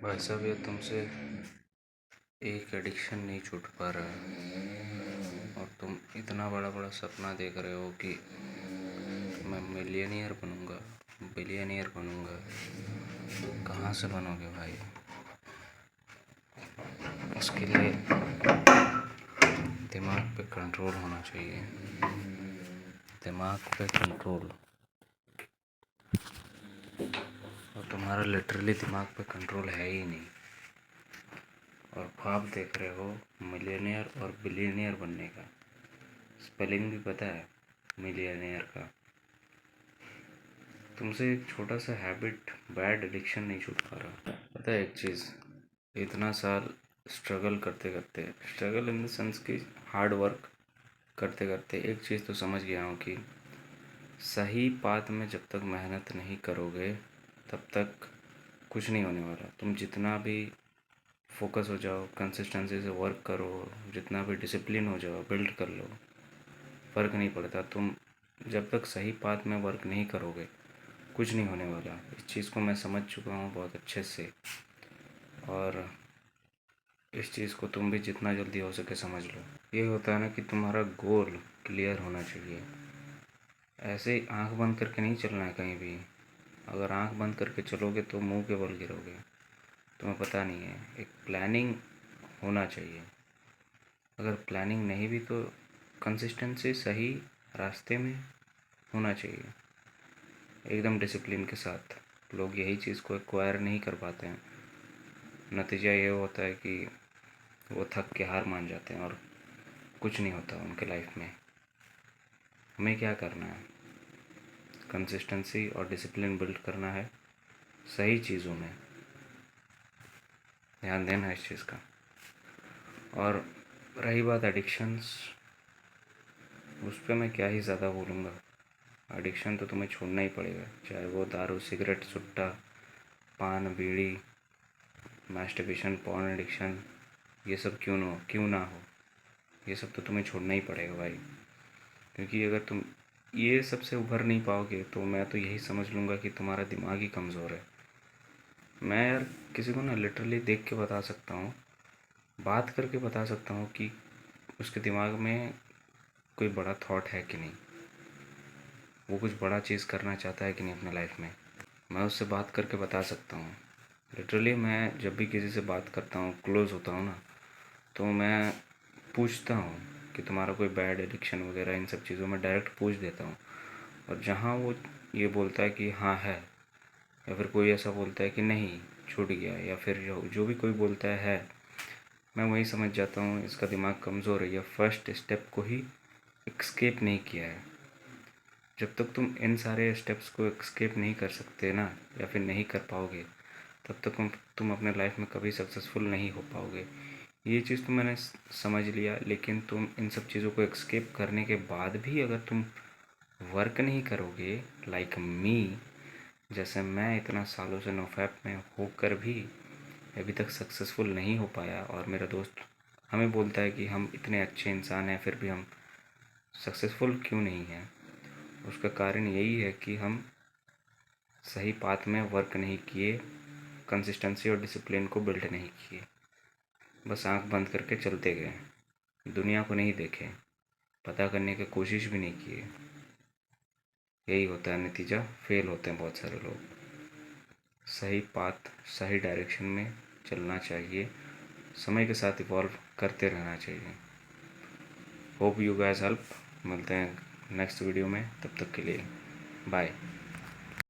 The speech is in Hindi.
भाई साहब, ये तुमसे एक एडिक्शन नहीं छूट पा रहा है और तुम इतना बड़ा बड़ा सपना देख रहे हो कि मैं मिलियनियर बनूंगा, बिलियनियर बनूंगा। कहाँ से बनोगे भाई? उसके लिए दिमाग पे कंट्रोल होना चाहिए। दिमाग पे कंट्रोल। और तुम्हारा लिटरली दिमाग पे कंट्रोल है ही नहीं। और ख्वाब देख रहे हो मिलियनियर और बिलियनियर बनने का। स्पेलिंग भी पता है मिलियनियर का। तुमसे एक छोटा सा हैबिट, बैड एडिक्शन नहीं छूट पा रहा। पता है एक चीज़, इतना साल स्ट्रगल करते करते, स्ट्रगल इन द सेंस कि हार्ड वर्क करते करते एक चीज़ तो समझ गया हूँ कि सही पाथ में जब तक मेहनत नहीं करोगे तब तक कुछ नहीं होने वाला। तुम जितना भी फोकस हो जाओ, कंसिस्टेंसी से वर्क करो, जितना भी डिसिप्लिन हो जाओ, बिल्ड कर लो, फ़र्क नहीं पड़ता। तुम जब तक सही पाथ में वर्क नहीं करोगे कुछ नहीं होने वाला। इस चीज़ को मैं समझ चुका हूँ बहुत अच्छे से। और इस चीज़ को तुम भी जितना जल्दी हो सके समझ लो। ये होता है ना कि तुम्हारा गोल क्लियर होना चाहिए। ऐसे ही आँख बंद करके नहीं चलना है कहीं भी। अगर आँख बंद करके चलोगे तो मुंह के बल गिरोगे। तुम्हें पता नहीं है, एक प्लानिंग होना चाहिए। अगर प्लानिंग नहीं भी तो कंसिस्टेंसी सही रास्ते में होना चाहिए, एकदम डिसिप्लिन के साथ। लोग यही चीज़ को एक्वायर नहीं कर पाते हैं। नतीजा ये होता है कि वो थक के हार मान जाते हैं और कुछ नहीं होता उनके लाइफ में। हमें क्या करना है? कंसिस्टेंसी और डिसिप्लिन बिल्ड करना है सही चीज़ों में। ध्यान देना है इस चीज़ का। और रही बात एडिक्शंस, उस पर मैं क्या ही ज़्यादा बोलूँगा। एडिक्शन तो तुम्हें छोड़ना ही पड़ेगा, चाहे वो दारू, सिगरेट, सुट्टा, पान, बीड़ी, मास्टरबेशन, पॉर्न एडिक्शन, ये सब क्यों ना हो, ये सब तो तुम्हें छोड़ना ही पड़ेगा भाई। क्योंकि अगर तुम ये सब से उभर नहीं पाओगे तो मैं तो यही समझ लूँगा कि तुम्हारा दिमाग ही कमज़ोर है। मैं यार किसी को ना लिटरली देख के बता सकता हूँ, बात करके बता सकता हूँ कि उसके दिमाग में कोई बड़ा थॉट है कि नहीं, वो कुछ बड़ा चीज़ करना चाहता है कि नहीं अपने लाइफ में। मैं उससे बात करके बता सकता हूँ। लिटरली मैं जब भी किसी से बात करता हूँ, क्लोज़ होता हूँ ना, तो मैं पूछता हूँ कि तुम्हारा कोई बैड एडिक्शन वगैरह, इन सब चीज़ों में डायरेक्ट पूछ देता हूँ। और जहाँ वो ये बोलता है कि हाँ है, या फिर कोई ऐसा बोलता है कि नहीं छूट गया, या फिर जो भी कोई बोलता है, मैं वही समझ जाता हूँ इसका दिमाग कमज़ोर है, या फर्स्ट स्टेप को ही एक्सकेप नहीं किया है। जब तक तुम इन सारे स्टेप्स को एक्सकेप नहीं कर सकते ना, या फिर नहीं कर पाओगे, तब तक तुम अपने लाइफ में कभी सक्सेसफुल नहीं हो पाओगे। ये चीज़ तो मैंने समझ लिया। लेकिन तुम इन सब चीज़ों को एक्सकेप करने के बाद भी अगर तुम वर्क नहीं करोगे, लाइक मी, जैसे मैं इतना सालों से नोफैप में होकर भी अभी तक सक्सेसफुल नहीं हो पाया, और मेरा दोस्त हमें बोलता है कि हम इतने अच्छे इंसान हैं फिर भी हम सक्सेसफुल क्यों नहीं हैं, उसका कारण यही है कि हम सही पाथ में वर्क नहीं किए, कंसिस्टेंसी और डिसिप्लिन को बिल्ड नहीं किए। बस आंख बंद करके चलते गए, दुनिया को नहीं देखे, पता करने की कोशिश भी नहीं किए। यही होता है नतीजा, फेल होते हैं बहुत सारे लोग। सही पाथ, सही डायरेक्शन में चलना चाहिए, समय के साथ इवॉल्व करते रहना चाहिए। Hope you guys help. मिलते हैं नेक्स्ट वीडियो में, तब तक के लिए बाय।